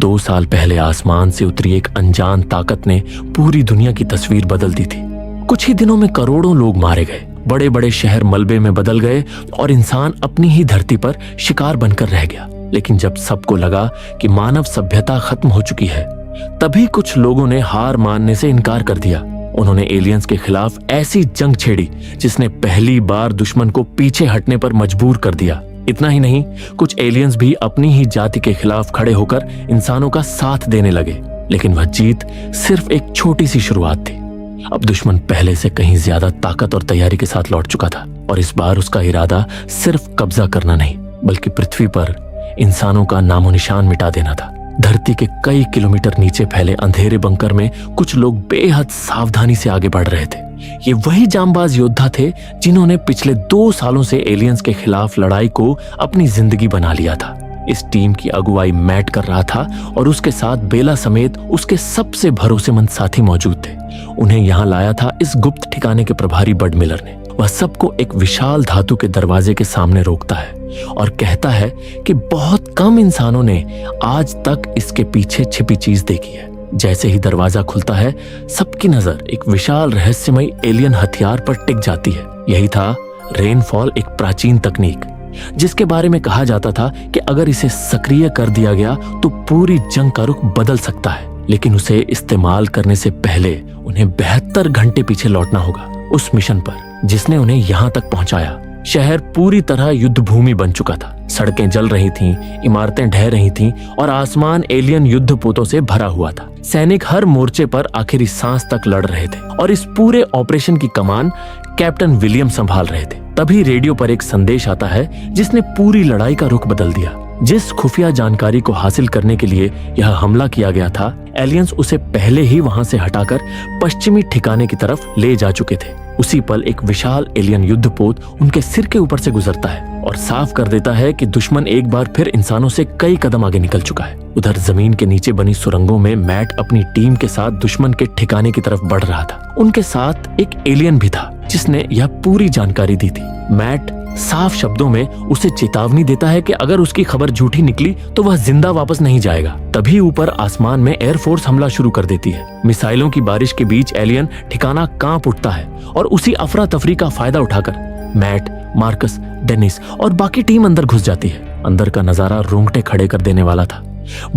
2 साल पहले आसमान से उतरी एक अनजान ताकत ने पूरी दुनिया की तस्वीर बदल दी थी। कुछ ही दिनों में करोड़ों लोग मारे गए, बड़े बड़े शहर मलबे में बदल गए और इंसान अपनी ही धरती पर शिकार बनकर रह गया। लेकिन जब सबको लगा कि मानव सभ्यता खत्म हो चुकी है, तभी कुछ लोगों ने हार मानने से इनकार कर दिया। उन्होंने एलियंस के खिलाफ ऐसी जंग छेड़ी जिसने पहली बार दुश्मन को पीछे हटने पर मजबूर कर दिया। इतना ही नहीं, कुछ एलियंस भी अपनी ही जाति के खिलाफ खड़े होकर इंसानों का साथ देने लगे। लेकिन वह जीत सिर्फ एक छोटी सी शुरुआत थी। अब दुश्मन पहले से कहीं ज्यादा ताकत और तैयारी के साथ लौट चुका था और इस बार उसका इरादा सिर्फ कब्जा करना नहीं, बल्कि पृथ्वी पर इंसानों का नामो निशान मिटा देना था। धरती के कई किलोमीटर नीचे फैले अंधेरे बंकर में कुछ लोग बेहद सावधानी से आगे बढ़ रहे थे। ये वही जांबाज योद्धा थे जिन्होंने पिछले 2 सालों से एलियंस के खिलाफ लड़ाई को अपनी जिंदगी बना लिया था। इस टीम की अगुवाई मैट कर रहा था और उसके साथ बेला समेत उसके सबसे भरोसेमंद साथी मौजूद थे। उन्हें यहाँ लाया था इस गुप्त ठिकाने के प्रभारी बड मिलर ने। वह सबको एक विशाल धातु के दरवाजे के सामने रोकता है और कहता है कि बहुत कम इंसानों ने आज तक इसके पीछे छिपी चीज देखी है। जैसे ही दरवाजा खुलता है, सबकी नजर एक विशाल रहस्यमयी एलियन हथियार पर टिक जाती है। यही था रेनफॉल, एक प्राचीन तकनीक जिसके बारे में कहा जाता था कि अगर इसे सक्रिय कर दिया गया तो पूरी जंग का रुख बदल सकता है। लेकिन उसे इस्तेमाल करने से पहले उन्हें 72 घंटे पीछे लौटना होगा, उस मिशन पर जिसने उन्हें यहाँ तक पहुंचाया। शहर पूरी तरह युद्ध भूमि बन चुका था। सड़कें जल रही थीं, इमारतें ढह रही थीं और आसमान एलियन युद्धपोतों से भरा हुआ था। सैनिक हर मोर्चे पर आखिरी सांस तक लड़ रहे थे और इस पूरे ऑपरेशन की कमान कैप्टन विलियम संभाल रहे थे। तभी रेडियो पर एक संदेश आता है जिसने पूरी लड़ाई का रुख बदल दिया। जिस खुफिया जानकारी को हासिल करने के लिए यह हमला किया गया था, एलियंस उसे पहले ही वहां से हटाकर पश्चिमी ठिकाने की तरफ ले जा चुके थे। उसी पल एक विशाल एलियन युद्धपोत उनके सिर के ऊपर से गुजरता है और साफ कर देता है कि दुश्मन एक बार फिर इंसानों से कई कदम आगे निकल चुका है। उधर जमीन के नीचे बनी सुरंगों में मैट अपनी टीम के साथ दुश्मन के ठिकाने की तरफ बढ़ रहा था। उनके साथ एक एलियन भी था जिसने यह पूरी जानकारी दी थी। मैट साफ शब्दों में उसे चेतावनी देता है कि अगर उसकी खबर झूठी निकली तो वह जिंदा वापस नहीं जाएगा। तभी ऊपर आसमान में एयरफोर्स हमला शुरू कर देती है। मिसाइलों की बारिश के बीच एलियन ठिकाना कांप उठता है और उसी अफरा तफरी का फायदा उठाकर मैट, मार्कस, डेनिस और बाकी टीम अंदर घुस जाती है। अंदर का नजारा रोंगटे खड़े कर देने वाला था।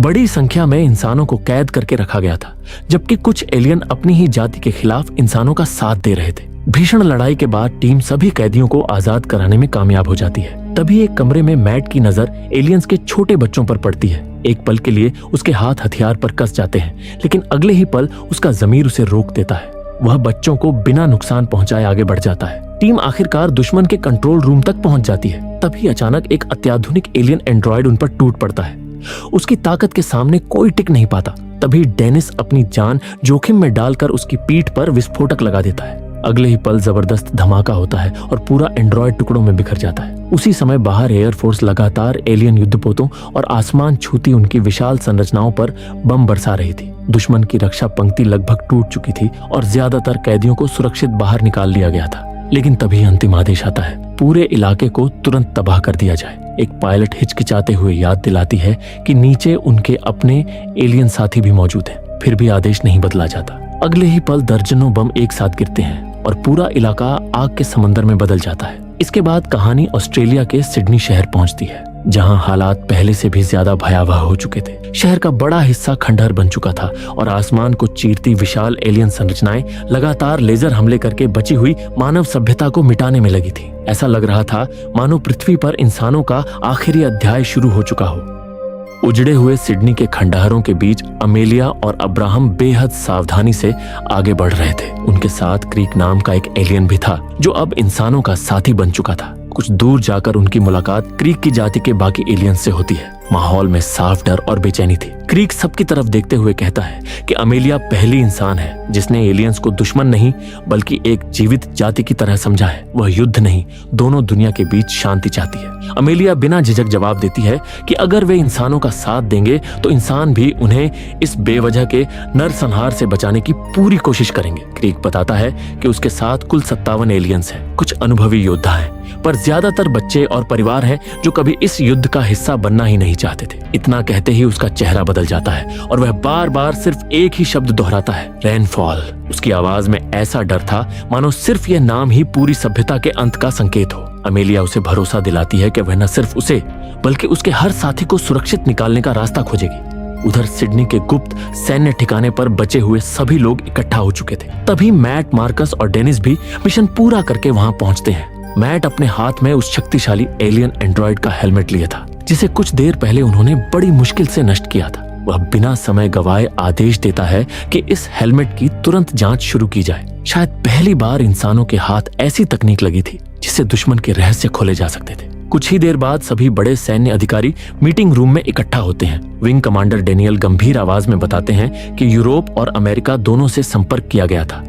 बड़ी संख्या में इंसानों को कैद करके रखा गया था, जबकि कुछ एलियन अपनी ही जाति के खिलाफ इंसानों का साथ दे रहे थे। भीषण लड़ाई के बाद टीम सभी कैदियों को आजाद कराने में कामयाब हो जाती है। तभी एक कमरे में मैट की नजर एलियंस के छोटे बच्चों पर पड़ती है। एक पल के लिए उसके हाथ हथियार पर कस जाते हैं, लेकिन अगले ही पल उसका ज़मीर उसे रोक देता है। वह बच्चों को बिना नुकसान पहुंचाए आगे बढ़ जाता है। टीम आखिरकार दुश्मन के कंट्रोल रूम तक पहुंच जाती है। तभी अचानक एक अत्याधुनिक एलियन एंड्रॉयड उन पर टूट पड़ता है। उसकी ताकत के सामने कोई टिक नहीं पाता। तभी डेनिस अपनी जान जोखिम में डालकर उसकी पीठ पर विस्फोटक लगा देता है। अगले ही पल जबरदस्त धमाका होता है और पूरा एंड्रॉयड टुकड़ों में बिखर जाता है। उसी समय बाहर एयरफोर्स लगातार एलियन युद्धपोतों और आसमान छूती उनकी विशाल संरचनाओं पर बम बरसा रही थी। दुश्मन की रक्षा पंक्ति लगभग टूट चुकी थी और ज्यादातर कैदियों को सुरक्षित बाहर निकाल लिया गया था। लेकिन तभी अंतिम आदेश आता है, पूरे इलाके को तुरंत तबाह कर दिया जाए। एक पायलट हिचकिचाते हुए याद दिलाती है कि नीचे उनके अपने एलियन साथी भी मौजूद हैं। फिर भी आदेश नहीं बदला जाता। अगले ही पल दर्जनों बम एक साथ गिरते हैं और पूरा इलाका आग के समंदर में बदल जाता है। इसके बाद कहानी ऑस्ट्रेलिया के सिडनी शहर पहुंचती है, जहां हालात पहले से भी ज्यादा भयावह हो चुके थे। शहर का बड़ा हिस्सा खंडहर बन चुका था और आसमान को चीरती विशाल एलियन संरचनाएं लगातार लेजर हमले करके बची हुई मानव सभ्यता को मिटाने में लगी थी। ऐसा लग रहा था मानो पृथ्वी पर इंसानों का आखिरी अध्याय शुरू हो चुका हो। उजड़े हुए सिडनी के खंडहरों के बीच अमेलिया और अब्राहम बेहद सावधानी से आगे बढ़ रहे थे। उनके साथ क्रीक नाम का एक एलियन भी था जो अब इंसानों का साथी बन चुका था। कुछ दूर जाकर उनकी मुलाकात क्रीक की जाति के बाकी एलियन से होती है। माहौल में साफ डर और बेचैनी थी। क्रीक सबकी तरफ देखते हुए कहता है कि अमेलिया पहली इंसान है जिसने एलियंस को दुश्मन नहीं बल्कि एक जीवित जाति की तरह समझा है। वह युद्ध नहीं, दोनों दुनिया के बीच शांति चाहती है। अमेलिया बिना झिझक जवाब देती है कि अगर वे इंसानों का साथ देंगे तो इंसान भी उन्हें इस बेवजह के नरसंहार से बचाने की पूरी कोशिश करेंगे। क्रीक बताता है कि उसके साथ कुल 57 एलियंस हैं। कुछ अनुभवी योद्धा हैं, पर ज्यादातर बच्चे और परिवार हैं जो कभी इस युद्ध का हिस्सा बनना ही नहीं चाहते थे। इतना कहते ही उसका चेहरा बदल बदल जाता है और वह बार बार सिर्फ एक ही शब्द दोहराता है, रेनफॉल। उसकी आवाज में ऐसा डर था मानो सिर्फ यह नाम ही पूरी सभ्यता के अंत का संकेत हो। अमेलिया उसे भरोसा दिलाती है कि वह न सिर्फ उसे बल्कि उसके हर साथी को सुरक्षित निकालने का रास्ता खोजेगी। उधर सिडनी के गुप्त सैन्य ठिकाने पर बचे हुए सभी लोग इकट्ठा हो चुके थे। तभी मैट, मार्कस और डेनिस भी मिशन पूरा करके वहां पहुंचते हैं। मैट अपने हाथ में उस शक्तिशाली एलियन एंड्रॉइड का हेलमेट लिया था जिसे कुछ देर पहले उन्होंने बड़ी मुश्किल से नष्ट किया था। वह बिना समय गवाए आदेश देता है कि इस हेलमेट की तुरंत जांच शुरू की जाए। शायद पहली बार इंसानों के हाथ ऐसी तकनीक लगी थी जिससे दुश्मन के रहस्य खोले जा सकते थे। कुछ ही देर बाद सभी बड़े सैन्य अधिकारी मीटिंग रूम में इकट्ठा होते हैं। विंग कमांडर डेनियल गंभीर आवाज में बताते हैं कि यूरोप और अमेरिका दोनों से संपर्क किया गया था,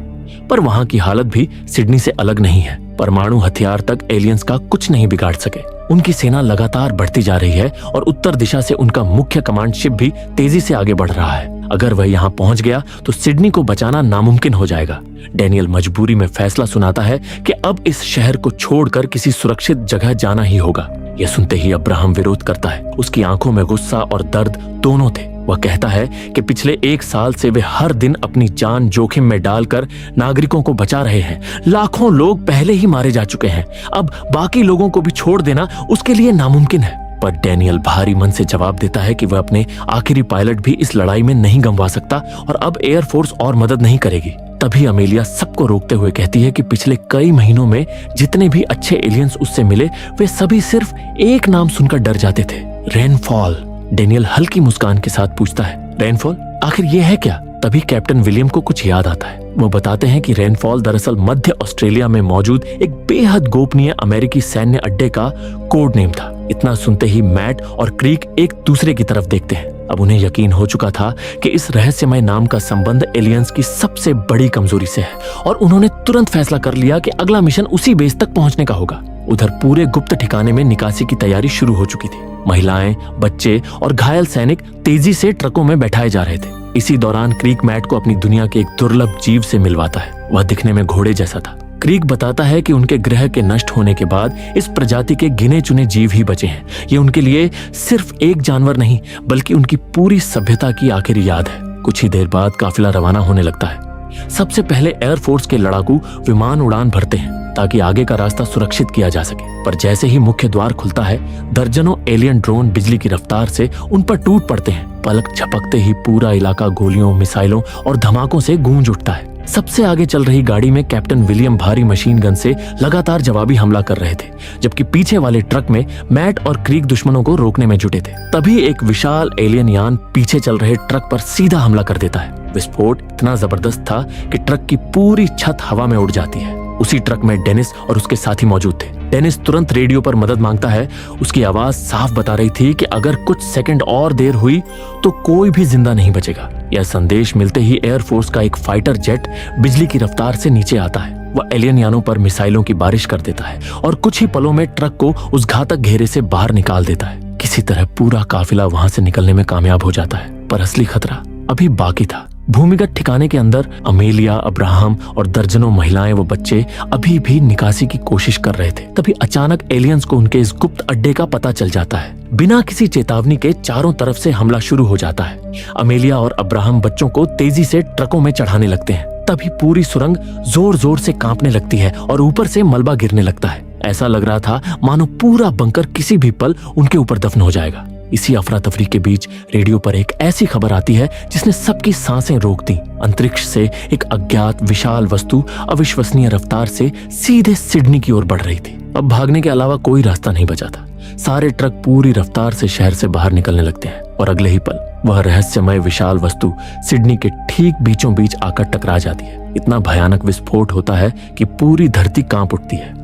पर वहां की हालत भी सिडनी से अलग नहीं है। परमाणु हथियार तक एलियंस का कुछ नहीं बिगाड़ सके। उनकी सेना लगातार बढ़ती जा रही है और उत्तर दिशा से उनका मुख्य कमांड शिप भी तेजी से आगे बढ़ रहा है। अगर वह यहाँ पहुंच गया तो सिडनी को बचाना नामुमकिन हो जाएगा। डेनियल मजबूरी में फैसला सुनाता है कि अब इस शहर को छोड़कर किसी सुरक्षित जगह जाना ही होगा। यह सुनते ही अब्राहम विरोध करता है। उसकी आंखों में गुस्सा और दर्द दोनों थे। वह कहता है कि पिछले 1 साल से वे हर दिन अपनी जान जोखिम में डालकर नागरिकों को बचा रहे हैं। लाखों लोग पहले ही मारे जा चुके हैं, अब बाकी लोगों को भी छोड़ देना उसके लिए नामुमकिन है। पर डेनियल भारी मन से जवाब देता है कि वह अपने आखिरी पायलट भी इस लड़ाई में नहीं गंवा सकता और अब एयरफोर्स और मदद नहीं करेगी। तभी अमेलिया सबको रोकते हुए कहती है कि पिछले कई महीनों में जितने भी अच्छे एलियंस उससे मिले वे सभी सिर्फ एक नाम सुनकर डर जाते थे, रेनफॉल। डेनियल हल्की मुस्कान के साथ पूछता है, रेनफॉल आखिर ये है क्या? तभी कैप्टन विलियम को कुछ याद आता है। वो बताते हैं कि रेनफॉल दरअसल मध्य ऑस्ट्रेलिया में मौजूद एक बेहद गोपनीय अमेरिकी सैन्य अड्डे का कोड नेम था। इतना सुनते ही मैट और क्रीक एक दूसरे की तरफ देखते हैं। अब उन्हें यकीन हो चुका था कि इस रहस्यमय नाम का संबंध एलियंस की सबसे बड़ी कमजोरी से है और उन्होंने तुरंत फैसला कर लिया कि अगला मिशन उसी बेस तक पहुंचने का होगा। उधर पूरे गुप्त ठिकाने में निकासी की तैयारी शुरू हो चुकी थी। महिलाएं, बच्चे और घायल सैनिक तेजी से ट्रकों में बैठाए जा रहे थे। इसी दौरान क्रीक मैट को अपनी दुनिया के एक दुर्लभ जीव से मिलवाता है। वह दिखने में घोड़े जैसा था। क्रीक बताता है कि उनके ग्रह के नष्ट होने के बाद इस प्रजाति के गिने चुने जीव ही बचे हैं। ये उनके लिए सिर्फ एक जानवर नहीं बल्कि उनकी पूरी सभ्यता की आखिरी याद है। कुछ ही देर बाद काफिला रवाना होने लगता है। सबसे पहले एयरफोर्स के लड़ाकू विमान उड़ान भरते हैं ताकि आगे का रास्ता सुरक्षित किया जा सके। पर जैसे ही मुख्य द्वार खुलता है, दर्जनों एलियन ड्रोन बिजली की रफ्तार से उन पर टूट पड़ते हैं। पलक झपकते ही पूरा इलाका गोलियों, मिसाइलों और धमाकों से गूंज उठता है। सबसे आगे चल रही गाड़ी में कैप्टन विलियम भारी मशीन गन से लगातार जवाबी हमला कर रहे थे, जबकि पीछे वाले ट्रक में मैट और क्रीक दुश्मनों को रोकने में जुटे थे। तभी एक विशाल एलियन यान पीछे चल रहे ट्रक पर सीधा हमला कर देता है। विस्फोट इतना जबरदस्त था कि ट्रक की पूरी छत हवा में उड़ जाती है। उसी ट्रक में डेनिस और उसके साथी मौजूद थे। डेनिस तुरंत रेडियो पर मदद मांगता है। उसकी आवाज साफ बता रही थी कि अगर कुछ सेकंड और देर हुई तो कोई भी जिंदा नहीं बचेगा। यह संदेश मिलते ही एयरफोर्स का एक फाइटर जेट बिजली की रफ्तार से नीचे आता है। वह एलियन यानों पर मिसाइलों की बारिश कर देता है और कुछ ही पलों में ट्रक को उस घातक घेरे से बाहर निकाल देता है। किसी तरह पूरा काफिला वहां से निकलने में कामयाब हो जाता है, पर असली खतरा अभी बाकी था। भूमिगत ठिकाने के अंदर अमेलिया, अब्राहम और दर्जनों महिलाएं व बच्चे अभी भी निकासी की कोशिश कर रहे थे। तभी अचानक एलियंस को उनके इस गुप्त अड्डे का पता चल जाता है। बिना किसी चेतावनी के चारों तरफ से हमला शुरू हो जाता है। अमेलिया और अब्राहम बच्चों को तेजी से ट्रकों में चढ़ाने लगते हैं। तभी पूरी सुरंग जोर जोर से कांपने लगती है और ऊपर से मलबा गिरने लगता है। ऐसा लग रहा था मानो पूरा बंकर किसी भी पल उनके ऊपर दफन हो जाएगा। इसी अफरा तफरी के बीच रेडियो पर एक ऐसी खबर आती है जिसने सबकी सांसें रोक दी। अंतरिक्ष से एक अज्ञात विशाल वस्तु अविश्वसनीय रफ्तार से सीधे सिडनी की ओर बढ़ रही थी। अब भागने के अलावा कोई रास्ता नहीं बचा था। सारे ट्रक पूरी रफ्तार से शहर से बाहर निकलने लगते हैं और अगले ही पल वह रहस्यमय विशाल वस्तु सिडनी के ठीक बीचों बीच आकर टकरा जाती है। इतना भयानक विस्फोट होता है कि पूरी धरती कांप उठती है।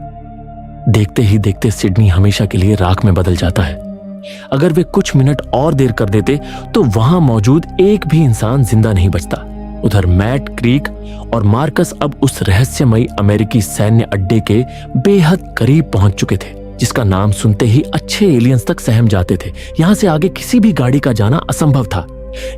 देखते ही देखते सिडनी हमेशा के लिए राख में बदल जाता है। अगर वे कुछ मिनट और देर कर देते तो वहां मौजूद एक भी इंसान जिंदा नहीं बचता। उधर मैट, क्रीक और मार्कस अब उस रहस्यमयी अमेरिकी सैन्य अड्डे के बेहद करीब पहुंच चुके थे, जिसका नाम सुनते ही अच्छे एलियंस तक सहम जाते थे। यहां से आगे किसी भी गाड़ी का जाना असंभव था।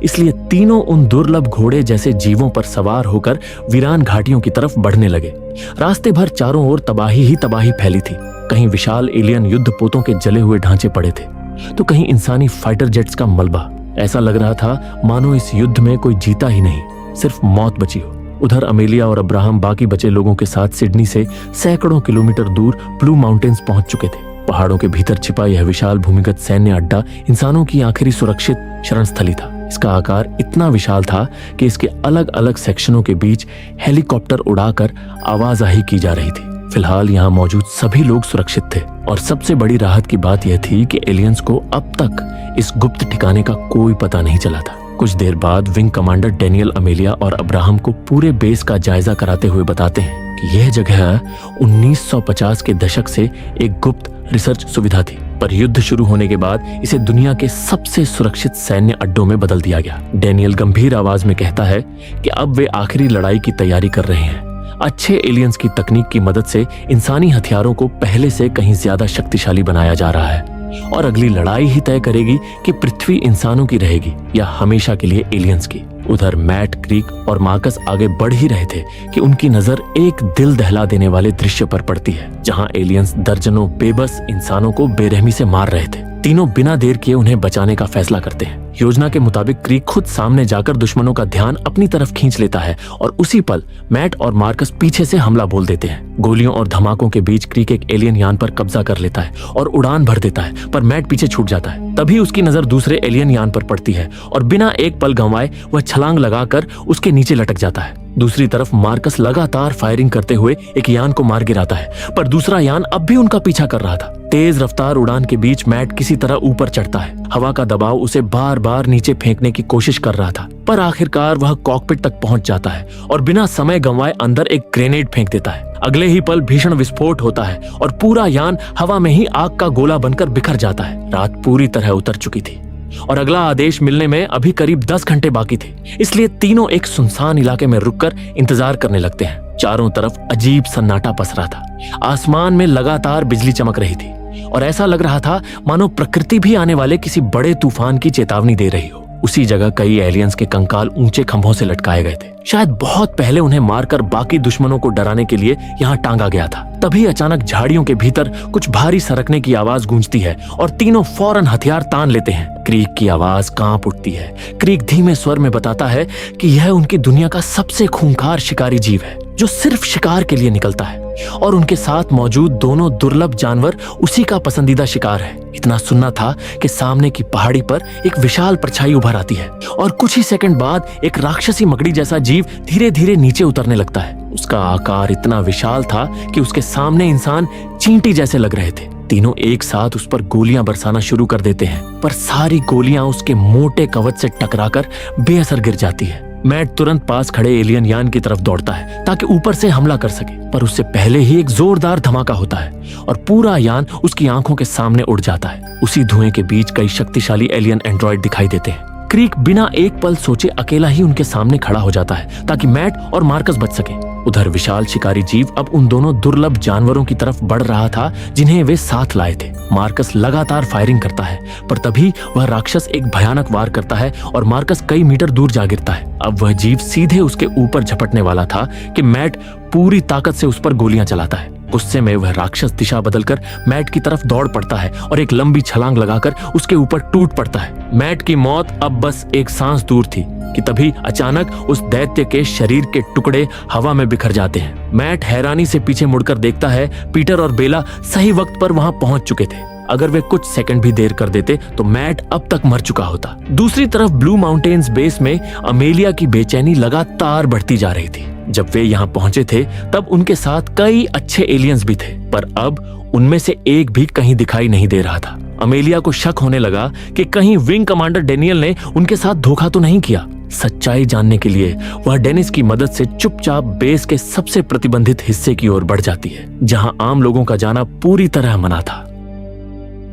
इसलिए तीनों उन दुर्लभ घोड़े जैसे जीवों पर सवार होकर वीरान घाटियों की तरफ बढ़ने लगे। रास्ते भर चारों ओर तबाही ही तबाही फैली थी। कहीं विशाल एलियन युद्ध पोतों के जले हुए ढांचे पड़े थे तो कहीं इंसानी फाइटर जेट्स का मलबा। ऐसा लग रहा था मानो इस युद्ध में कोई जीता ही नहीं, सिर्फ मौत बची हो। उधर अमेलिया और अब्राहम बाकी बचे लोगों के साथ सिडनी से सैकड़ों किलोमीटर दूर ब्लू माउंटेन्स पहुंच चुके थे। पहाड़ों के भीतर छिपा यह विशाल भूमिगत सैन्य अड्डा इंसानों की आखिरी सुरक्षित शरणस्थली था। इसका आकार इतना विशाल था कि इसके अलग अलग सेक्शनों के बीच हेलीकॉप्टर उड़ाकर आवाजाही की जा रही थी। फिलहाल यहाँ मौजूद सभी लोग सुरक्षित थे और सबसे बड़ी राहत की बात यह थी कि एलियंस को अब तक इस गुप्त ठिकाने का कोई पता नहीं चला था। कुछ देर बाद विंग कमांडर डेनियल अमेलिया और अब्राहम को पूरे बेस का जायजा कराते हुए बताते हैं कि यह जगह 1950 के दशक से एक गुप्त रिसर्च सुविधा थी, पर युद्ध शुरू होने के बाद इसे दुनिया के सबसे सुरक्षित सैन्य अड्डों में बदल दिया गया। डेनियल गंभीर आवाज में कहता है कि अब वे आखिरी लड़ाई की तैयारी कर रहे हैं। अच्छे एलियंस की तकनीक की मदद से इंसानी हथियारों को पहले से कहीं ज्यादा शक्तिशाली बनाया जा रहा है और अगली लड़ाई ही तय करेगी कि पृथ्वी इंसानों की रहेगी या हमेशा के लिए एलियंस की। उधर मैट, क्रीक और मार्कस आगे बढ़ ही रहे थे कि उनकी नजर एक दिल दहला देने वाले दृश्य पर पड़ती है, जहां एलियंस दर्जनों बेबस इंसानों को बेरहमी से मार रहे थे। तीनों बिना देर किए उन्हें बचाने का फैसला करते हैं। योजना के मुताबिक क्रीक खुद सामने जाकर दुश्मनों का ध्यान अपनी तरफ खींच लेता है और उसी पल मैट और मार्कस पीछे से हमला बोल देते हैं। गोलियों और धमाकों के बीच क्रीक एक एलियन यान पर कब्जा कर लेता है और उड़ान भर देता है, पर मैट पीछे छूट जाता है। तभी उसकी नजर दूसरे एलियन यान पर पड़ती है और बिना एक पल गंवाए वह छलांग लगाकर उसके नीचे लटक जाता है। दूसरी तरफ मार्कस लगातार फायरिंग करते हुए एक यान को मार गिराता है, पर दूसरा यान अब भी उनका पीछा कर रहा था। तेज रफ्तार उड़ान के बीच मैट किसी तरह ऊपर चढ़ता है। हवा का दबाव उसे बार बार नीचे फेंकने की कोशिश कर रहा था, पर आखिरकार वह कॉकपिट तक पहुंच जाता है और बिना समय गंवाए अंदर एक ग्रेनेड फेंक देता है। अगले ही पल भीषण विस्फोट होता है और पूरा यान हवा में ही आग का गोला बनकर बिखर जाता है। रात पूरी तरह उतर चुकी थी और अगला आदेश मिलने में अभी करीब 10 घंटे बाकी थे, इसलिए तीनों एक सुनसान इलाके में रुककर इंतजार करने लगते हैं। चारों तरफ अजीब सन्नाटा पसरा था। आसमान में लगातार बिजली चमक रही थी और ऐसा लग रहा था मानो प्रकृति भी आने वाले किसी बड़े तूफान की चेतावनी दे रही हो। उसी जगह कई एलियंस के कंकाल ऊंचे खंभों से लटकाए गए थे। शायद बहुत पहले उन्हें मारकर बाकी दुश्मनों को डराने के लिए यहाँ टांगा गया था। तभी अचानक झाड़ियों के भीतर कुछ भारी सरकने की आवाज गूंजती है और तीनों फौरन हथियार तान लेते हैं। क्रीक की आवाज कांप उठती है। क्रीक धीमे स्वर में बताता है कि यह उनकी दुनिया का सबसे खूंखार शिकारी जीव है जो सिर्फ शिकार के लिए निकलता है और उनके साथ मौजूद दोनों दुर्लभ जानवर उसी का पसंदीदा शिकार है। इतना सुनना था कि सामने की पहाड़ी पर एक विशाल परछाई उभर आती है और कुछ ही सेकंड बाद एक राक्षसी मकड़ी जैसा जीव धीरे धीरे नीचे उतरने लगता है। उसका आकार इतना विशाल था कि उसके सामने इंसान चींटी जैसे लग रहे थे। तीनों एक साथ उस पर गोलियां बरसाना शुरू कर देते हैं, पर सारी गोलियां उसके मोटे कवच से टकराकर बेअसर गिर जाती है। मैट तुरंत पास खड़े एलियन यान की तरफ दौड़ता है ताकि ऊपर से हमला कर सके, पर उससे पहले ही एक जोरदार धमाका होता है और पूरा यान उसकी आंखों के सामने उड़ जाता है। उसी धुएं के बीच कई शक्तिशाली एलियन एंड्रॉइड दिखाई देते हैं। क्रीक बिना एक पल सोचे अकेला ही उनके सामने खड़ा हो जाता है ताकि मैट और मार्कस बच सके। उधर विशाल शिकारी जीव अब उन दोनों दुर्लभ जानवरों की तरफ बढ़ रहा था जिन्हें वे साथ लाए थे। मार्कस लगातार फायरिंग करता है, पर तभी वह राक्षस एक भयानक वार करता है और मार्कस कई मीटर दूर जा गिरता है। अब वह जीव सीधे उसके ऊपर झपटने वाला था कि मैट पूरी ताकत से उस पर गोलियां चलाता है। गुस्से में वह राक्षस दिशा बदलकर मैट की तरफ दौड़ पड़ता है और एक लंबी छलांग लगाकर उसके ऊपर टूट पड़ता है। मैट की मौत अब बस एक सांस दूर थी कि तभी अचानक उस दैत्य के शरीर के टुकड़े हवा में बिखर जाते हैं। मैट हैरानी से पीछे मुड़कर देखता है पीटर और बेला सही वक्त पर वहां पहुंच चुके थे। अगर वे कुछ सेकंड भी देर कर देते तो मैट अब तक मर चुका होता। दूसरी तरफ ब्लू माउंटेन्स बेस में अमेलिया की बेचैनी लगातार बढ़ती जा रही थी। जब वे यहाँ पहुंचे थे तब उनके साथ कई अच्छे एलियंस भी थे, पर अब उनमें से एक भी कहीं दिखाई नहीं दे रहा था। अमेलिया को शक होने लगा कि कहीं विंग कमांडर डेनियल ने उनके साथ धोखा तो नहीं किया। सच्चाई जानने के लिए वह डेनिस की मदद से चुपचाप बेस के सबसे प्रतिबंधित हिस्से की ओर बढ़ जाती है, जहां आम लोगों का जाना पूरी तरह मना था।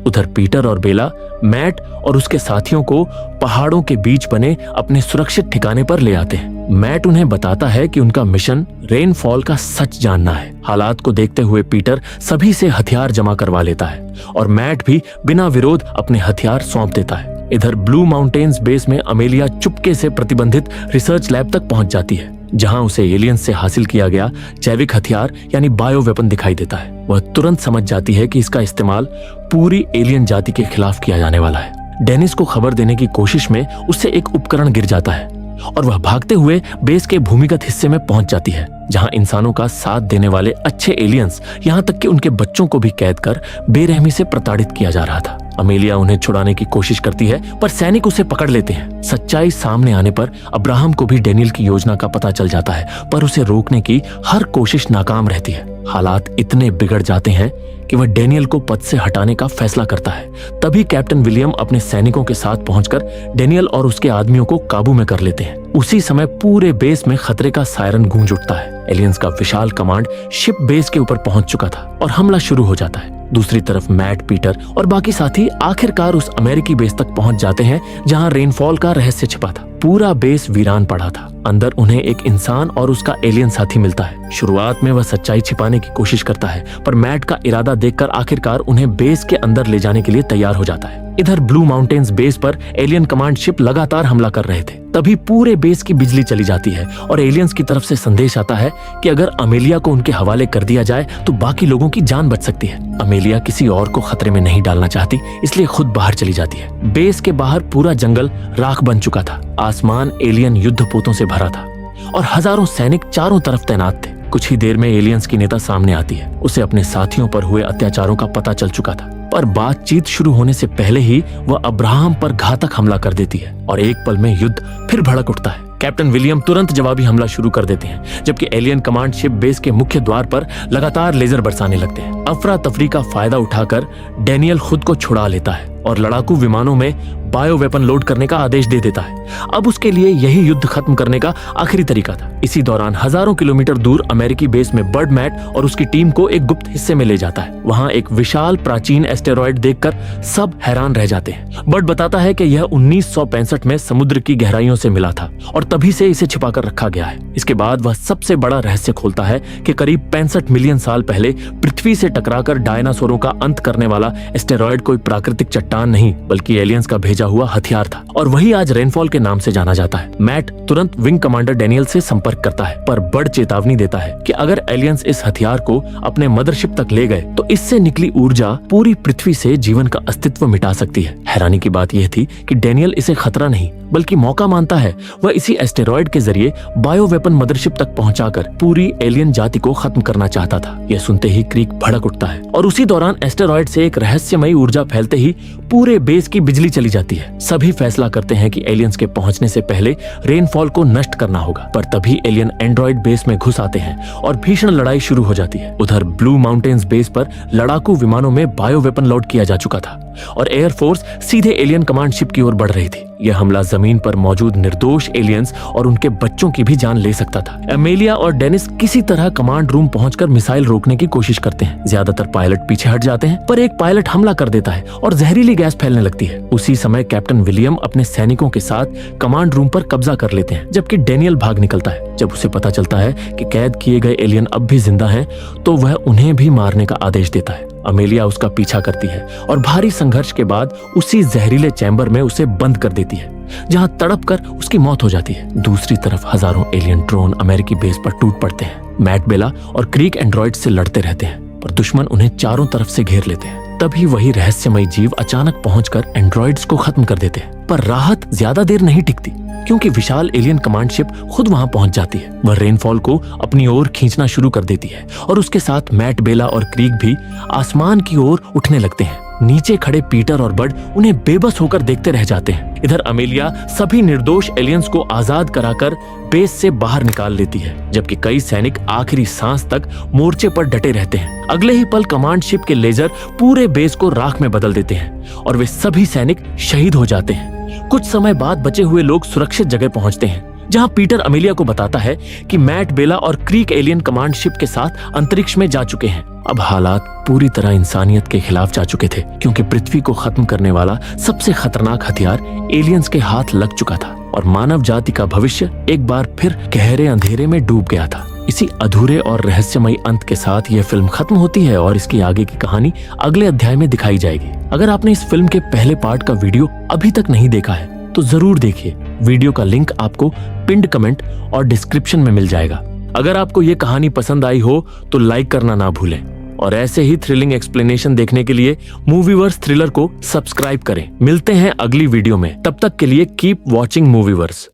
उधर पीटर और बेला मैट और उसके साथियों को पहाड़ों के बीच बने अपने सुरक्षित ठिकाने पर ले आते हैं। मैट उन्हें बताता है कि उनका मिशन रेनफॉल का सच जानना है। हालात को देखते हुए पीटर सभी से हथियार जमा करवा लेता है और मैट भी बिना विरोध अपने हथियार सौंप देता है। इधर ब्लू माउंटेन्स बेस में अमेलिया चुपके से प्रतिबंधित रिसर्च लैब तक पहुंच जाती है, जहां उसे एलियंस से हासिल किया गया जैविक हथियार यानी बायो वेपन दिखाई देता है। वह तुरंत समझ जाती है कि इसका इस्तेमाल पूरी एलियन जाति के खिलाफ किया जाने वाला है। डेनिस को खबर देने की कोशिश में उससे एक उपकरण गिर जाता है और वह भागते हुए बेस के भूमिगत हिस्से में पहुंच जाती है, जहां इंसानों का साथ देने वाले अच्छे एलियंस, यहां तक कि उनके बच्चों को भी कैद कर बेरहमी से प्रताड़ित किया जा रहा था। अमेलिया उन्हें छुड़ाने की कोशिश करती है, पर सैनिक उसे पकड़ लेते हैं। सच्चाई सामने आने पर अब्राहम को भी डेनियल की योजना का पता चल जाता है, पर उसे रोकने की हर कोशिश नाकाम रहती है। हालात इतने बिगड़ जाते हैं कि वह डेनियल को पद से हटाने का फैसला करता है। तभी कैप्टन विलियम अपने सैनिकों के साथ पहुंचकर डेनियल और उसके आदमियों को काबू में कर लेते हैं। उसी समय पूरे बेस में खतरे का सायरन गूंज उठता है। एलियंस का विशाल कमांड शिप बेस के ऊपर पहुंच चुका था और हमला शुरू हो जाता है। दूसरी तरफ मैट, पीटर और बाकी साथी आखिरकार उस अमेरिकी बेस तक पहुंच जाते हैं जहां रेनफॉल का रहस्य छिपा था। पूरा बेस वीरान पड़ा था। अंदर उन्हें एक इंसान और उसका एलियन साथी मिलता है। शुरुआत में वह सच्चाई छिपाने की कोशिश करता है, पर मैट का इरादा देखकर आखिरकार उन्हें बेस के अंदर ले जाने के लिए तैयार हो जाता है। इधर ब्लू माउंटेन्स बेस पर एलियन कमांड शिप लगातार हमला कर रहे थे। तभी पूरे बेस की बिजली चली जाती है और एलियंस की तरफ से संदेश आता है कि अगर अमेलिया को उनके हवाले कर दिया जाए तो बाकी लोगों की जान बच सकती है। अमेलिया किसी और को खतरे में नहीं डालना चाहती, इसलिए खुद बाहर चली जाती है। बेस के बाहर पूरा जंगल राख बन चुका था। आसमान एलियन युद्धपोतों से भरा था और हजारों सैनिक चारों तरफ तैनात थे। कुछ ही देर में एलियंस की नेता सामने आती है। उसे अपने साथियों पर हुए अत्याचारों का पता चल चुका था, पर बातचीत शुरू होने से पहले ही वह अब्राहम पर घातक हमला कर देती है और एक पल में युद्ध फिर भड़क उठता है। कैप्टन विलियम तुरंत जवाबी हमला शुरू कर देते हैं, जबकि एलियन कमांड शिप बेस के मुख्य द्वार पर लगातार लेजर बरसाने लगते हैं। अफरा तफरी का फायदा उठाकर डेनियल खुद को छुड़ा लेता है और लड़ाकू विमानों में बायो वेपन लोड करने का आदेश दे देता है। अब उसके लिए यही युद्ध खत्म करने का आखिरी तरीका था। इसी दौरान हजारों किलोमीटर दूर अमेरिकी बेस में बर्ड मैट और उसकी टीम को एक गुप्त हिस्से में ले जाता है। वहां एक विशाल प्राचीन एस्टेरॉयड देखकर सब हैरान रह जाते हैं। बर्ड बताता है कि यह 1965 में समुद्र की गहराइयों से मिला था और तभी से इसे छिपाकर रखा गया है। इसके बाद वह सबसे बड़ा रहस्य खोलता है कि करीब 65 मिलियन साल पहले पृथ्वी से टकराकर डायनासोरों का अंत करने वाला एस्टेरॉयड कोई प्राकृतिक चट्टान नहीं, बल्कि एलियंस का भेजा हुआ हथियार था और वही आज रेनफॉल के नाम से जाना जाता है। मैट तुरंत विंग कमांडर डेनियल से संपर्क करता है, पर बर्ड चेतावनी देता है कि अगर एलियंस इस हथियार को अपने मदरशिप तक ले गए तो इससे निकली ऊर्जा पूरी पृथ्वी से जीवन का अस्तित्व मिटा सकती है। हैरानी की बात यह थी कि डेनियल इसे खतरा नहीं बल्कि मौका मानता है। वह इसी एस्टेरॉयड के जरिए बायो वेपन मदरशिप तक पहुंचाकर पूरी एलियन जाति को खत्म करना चाहता था। यह सुनते ही क्रीक भड़क उठता है और उसी दौरान एस्टेरॉयड से एक रहस्यमयी ऊर्जा फैलते ही पूरे बेस की बिजली चली जाती है। सभी फैसला करते हैं कि एलियंस के पहुंचने से पहले रेनफॉल को नष्ट करना होगा, पर तभी एलियन एंड्रॉइड बेस में घुस आते हैं और भीषण लड़ाई शुरू हो जाती है। उधर ब्लू माउंटेन्स बेस पर लड़ाकू विमानों में बायो वेपन लोड किया जा चुका था और एयरफोर्स सीधे एलियन कमांड शिप की ओर बढ़ रही थी। यह हमला जमीन पर मौजूद निर्दोष एलियंस और उनके बच्चों की भी जान ले सकता था। अमेलिया और डेनिस किसी तरह कमांड रूम पहुंचकर मिसाइल रोकने की कोशिश करते हैं। ज्यादातर पायलट पीछे हट जाते हैं, पर एक पायलट हमला कर देता है और जहरीली गैस फैलने लगती है। उसी समय कैप्टन विलियम अपने सैनिकों के साथ कमांड रूम पर कब्जा कर लेते हैं, जबकि डेनियल भाग निकलता है। जब उसे पता चलता है कि कैद किए गए एलियन अब भी जिंदा हैं, तो वह उन्हें भी मारने का आदेश देता है। अमेलिया उसका पीछा करती है और भारी संघर्ष के बाद उसी जहरीले चैम्बर में उसे बंद कर देती है, जहां तड़प कर उसकी मौत हो जाती है। दूसरी तरफ हजारों एलियन ड्रोन अमेरिकी बेस पर टूट पड़ते हैं। मैट बेला और क्रीक एंड्रॉइड से लड़ते रहते हैं, पर दुश्मन उन्हें चारों तरफ से घेर लेते हैं। तभी वही रहस्यमयी जीव अचानक पहुंचकर एंड्रॉइड्स को खत्म कर देते हैं, पर राहत ज्यादा देर नहीं टिकती, क्योंकि विशाल एलियन कमांड शिप खुद वहां पहुंच जाती है। वह रेनफॉल को अपनी ओर खींचना शुरू कर देती है और उसके साथ मैट बेला और क्रीक भी आसमान की ओर उठने लगते हैं। नीचे खड़े पीटर और बर्ड उन्हें बेबस होकर देखते रह जाते हैं। इधर अमेलिया सभी निर्दोष एलियंस को आजाद कराकर बेस से बाहर निकाल लेती है, जबकि कई सैनिक आखिरी सांस तक मोर्चे पर डटे रहते हैं। अगले ही पल कमांड शिप के लेजर पूरे बेस को राख में बदल देते हैं और वे सभी सैनिक शहीद हो जाते हैं। कुछ समय बाद बचे हुए लोग सुरक्षित जगह पहुंचते हैं, जहां पीटर अमेलिया को बताता है कि मैट बेला और क्रीक एलियन कमांड शिप के साथ अंतरिक्ष में जा चुके हैं। अब हालात पूरी तरह इंसानियत के खिलाफ जा चुके थे, क्योंकि पृथ्वी को खत्म करने वाला सबसे खतरनाक हथियार एलियंस के हाथ लग चुका था और मानव जाति का भविष्य एक बार फिर गहरे अंधेरे में डूब गया था। इसी अधूरे और रहस्यमयी अंत के साथ यह फिल्म खत्म होती है और इसकी आगे की कहानी अगले अध्याय में दिखाई जाएगी। अगर आपने इस फिल्म के पहले पार्ट का वीडियो अभी तक नहीं देखा है तो जरूर देखिए। वीडियो का लिंक आपको पिंड कमेंट और डिस्क्रिप्शन में मिल जाएगा। अगर आपको ये कहानी पसंद आई हो तो लाइक करना ना भूलें। और ऐसे ही थ्रिलिंग एक्सप्लेनेशन देखने के लिए मूवीवर्स थ्रिलर को सब्सक्राइब करें। मिलते हैं अगली वीडियो में, तब तक के लिए कीप वॉचिंग मूवीवर्स।